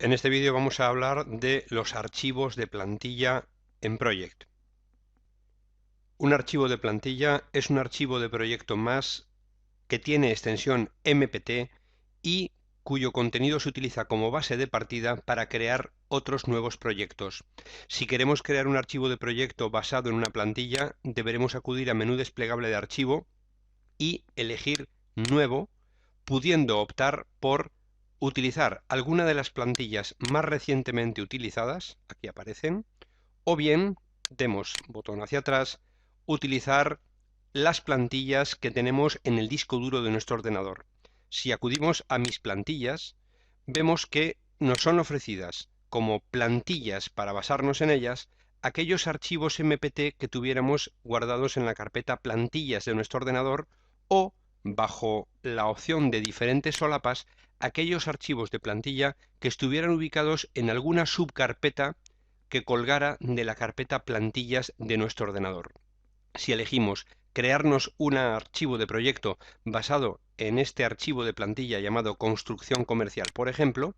En este vídeo vamos a hablar de los archivos de plantilla en Project. Un archivo de plantilla es un archivo de proyecto más que tiene extensión MPT y cuyo contenido se utiliza como base de partida para crear otros nuevos proyectos. Si queremos crear un archivo de proyecto basado en una plantilla, deberemos acudir a menú desplegable de archivo y elegir Nuevo, pudiendo optar por utilizar alguna de las plantillas más recientemente utilizadas, aquí aparecen, o bien, demos botón hacia atrás, utilizar las plantillas que tenemos en el disco duro de nuestro ordenador. Si acudimos a Mis plantillas, vemos que nos son ofrecidas como plantillas para basarnos en ellas aquellos archivos MPT que tuviéramos guardados en la carpeta plantillas de nuestro ordenador o, bajo la opción de diferentes solapas, aquellos archivos de plantilla que estuvieran ubicados en alguna subcarpeta que colgara de la carpeta plantillas de nuestro ordenador. Si elegimos crearnos un archivo de proyecto basado en este archivo de plantilla llamado construcción comercial, por ejemplo,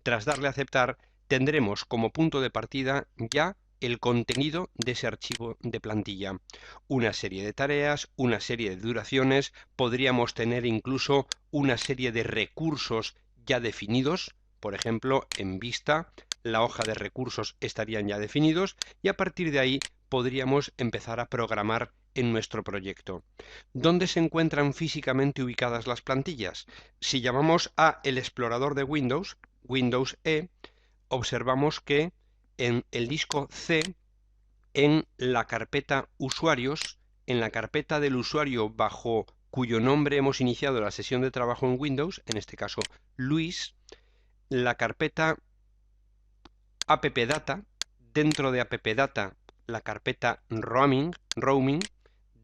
tras darle a aceptar, tendremos como punto de partida ya el contenido de ese archivo de plantilla. Una serie de tareas, una serie de duraciones, podríamos tener incluso una serie de recursos ya definidos, por ejemplo, en Vista, la hoja de recursos estarían ya definidos y a partir de ahí podríamos empezar a programar en nuestro proyecto. ¿Dónde se encuentran físicamente ubicadas las plantillas? Si llamamos a el explorador de Windows, Windows E, observamos que en el disco C, en la carpeta usuarios, en la carpeta del usuario bajo cuyo nombre hemos iniciado la sesión de trabajo en Windows, en este caso Luis, la carpeta appdata, dentro de appdata la carpeta roaming,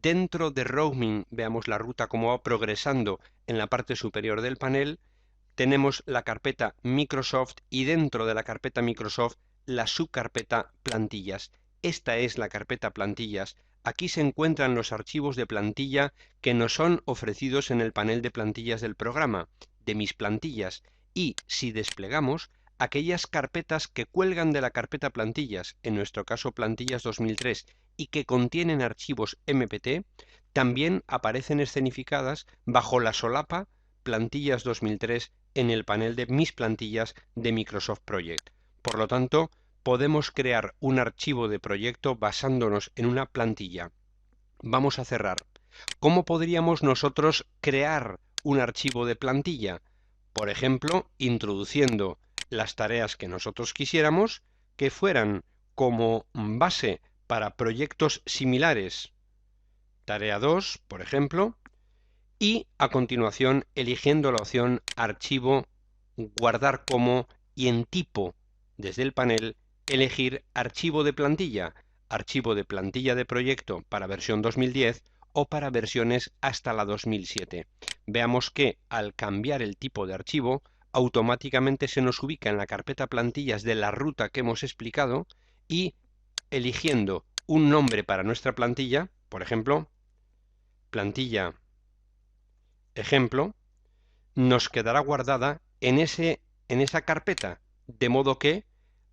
dentro de roaming veamos la ruta como va progresando en la parte superior del panel, tenemos la carpeta Microsoft y dentro de la carpeta Microsoft la subcarpeta plantillas. Esta es la carpeta plantillas. Aquí se encuentran los archivos de plantilla que nos son ofrecidos en el panel de plantillas del programa, de Mis plantillas, y si desplegamos, aquellas carpetas que cuelgan de la carpeta plantillas, en nuestro caso plantillas 2003, y que contienen archivos MPT, también aparecen escenificadas bajo la solapa plantillas 2003 en el panel de Mis plantillas de Microsoft Project. Por lo tanto, podemos crear un archivo de proyecto basándonos en una plantilla. Vamos a cerrar. ¿Cómo podríamos nosotros crear un archivo de plantilla? Por ejemplo, introduciendo las tareas que nosotros quisiéramos que fueran como base para proyectos similares. Tarea 2, por ejemplo, y a continuación eligiendo la opción Archivo, Guardar como y en tipo, desde el panel, elegir Archivo de plantilla de proyecto para versión 2010 o para versiones hasta la 2007. Veamos que al cambiar el tipo de archivo, automáticamente se nos ubica en la carpeta plantillas de la ruta que hemos explicado y eligiendo un nombre para nuestra plantilla, por ejemplo, plantilla ejemplo, nos quedará guardada en esa carpeta, de modo que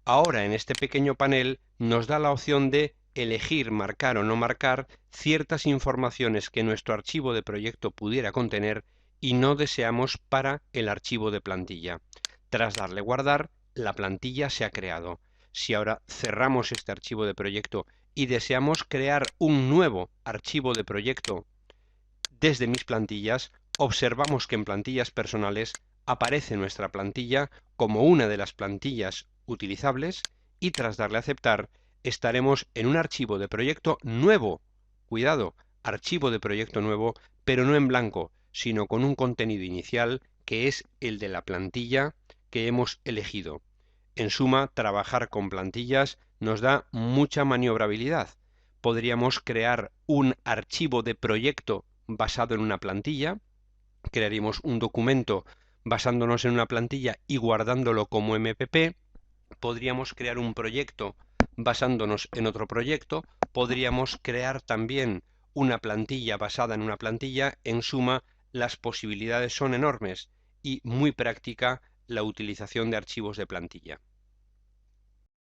ahora en este pequeño panel nos da la opción de elegir marcar o no marcar ciertas informaciones que nuestro archivo de proyecto pudiera contener y no deseamos para el archivo de plantilla. Tras darle guardar, la plantilla se ha creado. Si ahora cerramos este archivo de proyecto y deseamos crear un nuevo archivo de proyecto desde Mis plantillas, observamos que en plantillas personales aparece nuestra plantilla como una de las plantillas utilizables y tras darle a aceptar estaremos en un archivo de proyecto nuevo. Cuidado, archivo de proyecto nuevo, pero no en blanco, sino con un contenido inicial que es el de la plantilla que hemos elegido. En suma, trabajar con plantillas nos da mucha maniobrabilidad. Podríamos crear un archivo de proyecto basado en una plantilla, crearíamos un documento basándonos en una plantilla y guardándolo como MPP, podríamos crear un proyecto basándonos en otro proyecto, podríamos crear también una plantilla basada en una plantilla. En suma, las posibilidades son enormes y muy práctica la utilización de archivos de plantilla.